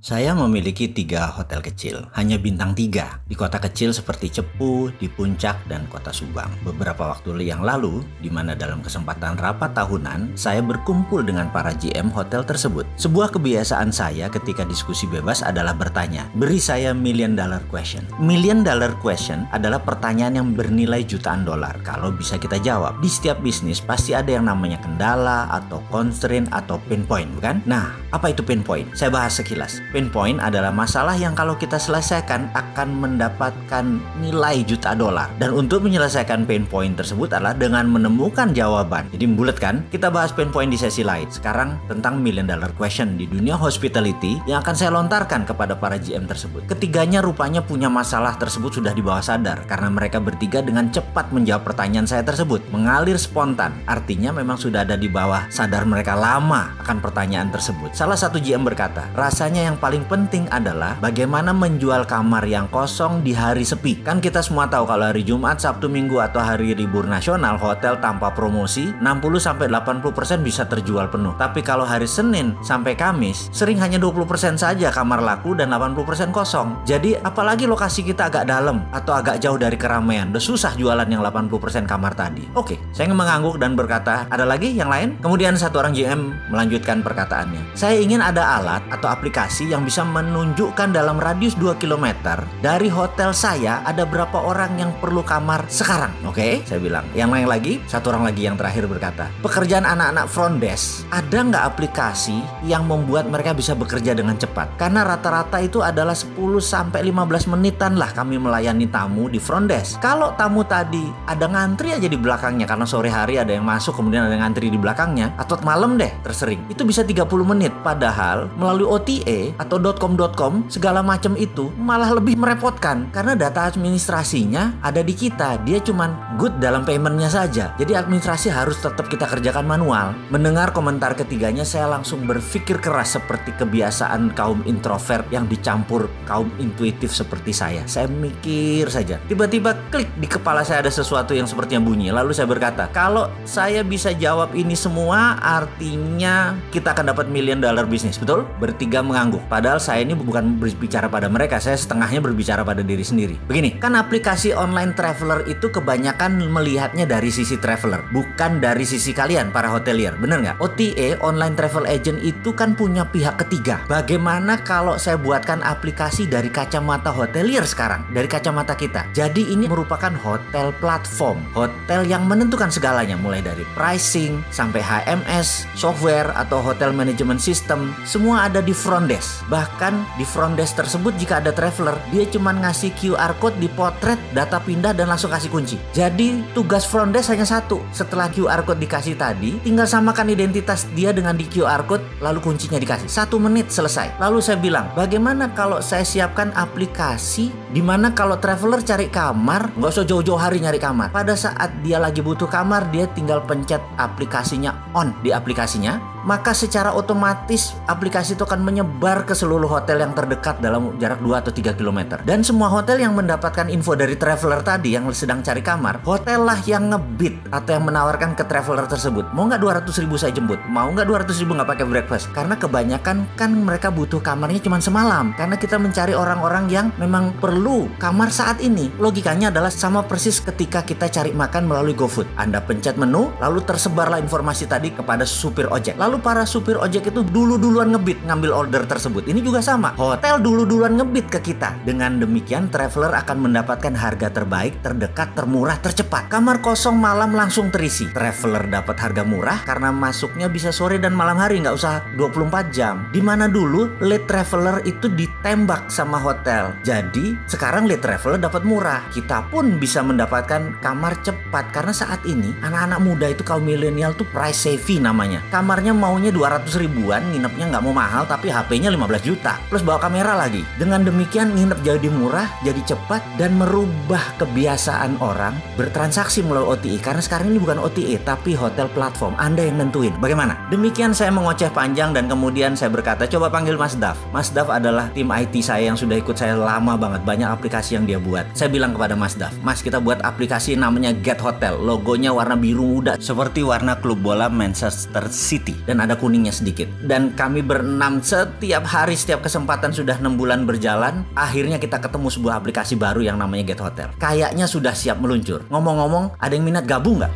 Saya memiliki 3 hotel kecil, hanya bintang 3, di kota kecil seperti Cepu, di Puncak, dan kota Subang. Beberapa waktu yang lalu, di mana dalam kesempatan rapat tahunan, saya berkumpul dengan para GM hotel tersebut. Sebuah kebiasaan saya ketika diskusi bebas adalah bertanya, beri saya million dollar question. Million dollar question adalah pertanyaan yang bernilai jutaan dolar. Kalau bisa kita jawab, di setiap bisnis pasti ada yang namanya kendala, atau constraint, atau pain point, bukan? Nah, apa itu pain point? Saya bahas sekilas. Pain point adalah masalah yang kalau kita selesaikan akan mendapatkan nilai juta dolar. Dan untuk menyelesaikan pain point tersebut adalah dengan menemukan jawaban. Jadi bulat kan? Kita bahas pain point di sesi lain. Sekarang tentang million dollar question di dunia hospitality yang akan saya lontarkan kepada para GM tersebut. Ketiganya rupanya punya masalah tersebut sudah di bawah sadar karena mereka bertiga dengan cepat menjawab pertanyaan saya tersebut. Mengalir spontan. Artinya memang sudah ada di bawah sadar mereka lama akan pertanyaan tersebut. Salah satu GM berkata, rasanya yang paling penting adalah bagaimana menjual kamar yang kosong di hari sepi. Kan kita semua tahu kalau hari Jumat, Sabtu, Minggu atau hari libur nasional, hotel tanpa promosi 60-80% bisa terjual penuh. Tapi kalau hari Senin sampai Kamis, sering hanya 20% saja kamar laku dan 80% kosong. Jadi apalagi lokasi kita agak dalam atau agak jauh dari keramaian, udah susah jualan yang 80% kamar tadi. Oke, saya mengangguk dan berkata, ada lagi yang lain? Kemudian satu orang GM melanjutkan perkataannya. Saya ingin ada alat atau aplikasi yang bisa menunjukkan dalam radius 2 km dari hotel saya ada berapa orang yang perlu kamar sekarang. Oke, saya bilang. Yang lain lagi, satu orang lagi yang terakhir berkata, pekerjaan anak-anak front desk, ada nggak aplikasi yang membuat mereka bisa bekerja dengan cepat? Karena rata-rata itu adalah 10-15 menitan lah kami melayani tamu di front desk. Kalau tamu tadi ada ngantri aja di belakangnya karena sore hari ada yang masuk kemudian ada yang ngantri di belakangnya, atau malam deh tersering, itu bisa 30 menit. Padahal melalui OTA atau .com segala macam itu malah lebih merepotkan karena data administrasinya ada di kita. Dia cuman good dalam paymentnya saja. Jadi administrasi harus tetap kita kerjakan manual. Mendengar komentar ketiganya, saya langsung berpikir keras seperti kebiasaan kaum introvert yang dicampur kaum intuitif seperti saya. Saya mikir saja. Tiba-tiba klik di kepala saya ada sesuatu yang sepertinya bunyi. Lalu saya berkata, kalau saya bisa jawab ini semua artinya kita akan dapat million dollar bisnis. Betul? Bertiga mengangguk. Padahal saya ini bukan berbicara pada mereka, saya setengahnya berbicara pada diri sendiri. Begini, kan aplikasi online traveler itu kebanyakan melihatnya dari sisi traveler, bukan dari sisi kalian para hotelier. Bener nggak? OTA, online travel agent, itu kan punya pihak ketiga. Bagaimana kalau saya buatkan aplikasi dari kacamata hotelier sekarang, dari kacamata kita? Jadi ini merupakan hotel platform, hotel yang menentukan segalanya, mulai dari pricing sampai HMS, software atau hotel management system, semua ada di front desk. Bahkan di front desk tersebut jika ada traveler, dia cuma ngasih QR code, dipotret, data pindah dan langsung kasih kunci. Jadi tugas front desk hanya satu. Setelah QR code dikasih tadi, tinggal samakan identitas dia dengan di QR code, lalu kuncinya dikasih. 1 menit selesai. Lalu saya bilang, bagaimana kalau saya siapkan aplikasi di mana kalau traveler cari kamar, nggak usah jauh-jauh hari nyari kamar. Pada saat dia lagi butuh kamar, dia tinggal pencet aplikasinya on di aplikasinya, maka secara otomatis aplikasi itu akan menyebar ke seluruh hotel yang terdekat dalam jarak 2 atau 3 km. Dan semua hotel yang mendapatkan info dari traveler tadi yang sedang cari kamar, hotel lah yang ngebid atau yang menawarkan ke traveler tersebut. Mau nggak 200.000 saya jemput? Mau nggak 200.000 nggak pakai breakfast? Karena kebanyakan kan mereka butuh kamarnya cuma semalam. Karena kita mencari orang-orang yang memang perlu kamar saat ini. Logikanya adalah sama persis ketika kita cari makan melalui GoFood. Anda pencet menu, lalu tersebarlah informasi tadi kepada supir ojek. Lalu para supir ojek itu duluan ngebid ngambil order tersebut. Ini juga sama. Hotel duluan ngebid ke kita. Dengan demikian traveler akan mendapatkan harga terbaik, terdekat, termurah, tercepat. Kamar kosong malam langsung terisi. Traveler dapat harga murah karena masuknya bisa sore dan malam hari, nggak usah 24 jam. Dimana dulu late traveler itu ditembak sama hotel. Jadi sekarang late traveler dapat murah. Kita pun bisa mendapatkan kamar cepat karena saat ini anak-anak muda itu kaum milenial tuh price savvy namanya. Kamarnya maunya 200 ribuan, nginepnya nggak mau mahal tapi HP-nya 15 juta. Plus bawa kamera lagi. Dengan demikian nginep jadi murah, jadi cepat dan merubah kebiasaan orang bertransaksi melalui OTA. Karena sekarang ini bukan OTA tapi hotel platform. Anda yang nentuin. Bagaimana? Demikian saya mengoceh panjang dan kemudian saya berkata, coba panggil Mas Daf. Mas Daf adalah tim IT saya yang sudah ikut saya lama banget. Banyak aplikasi yang dia buat. Saya bilang kepada Mas Daf, Mas, kita buat aplikasi namanya Get Hotel. Logonya warna biru muda seperti warna klub bola Manchester City. Dan dan ada kuningnya sedikit. Dan kami berenam setiap hari, setiap kesempatan sudah 6 bulan berjalan. Akhirnya kita ketemu sebuah aplikasi baru yang namanya Get Hotel. Kayaknya sudah siap meluncur. Ngomong-ngomong, ada yang minat gabung nggak?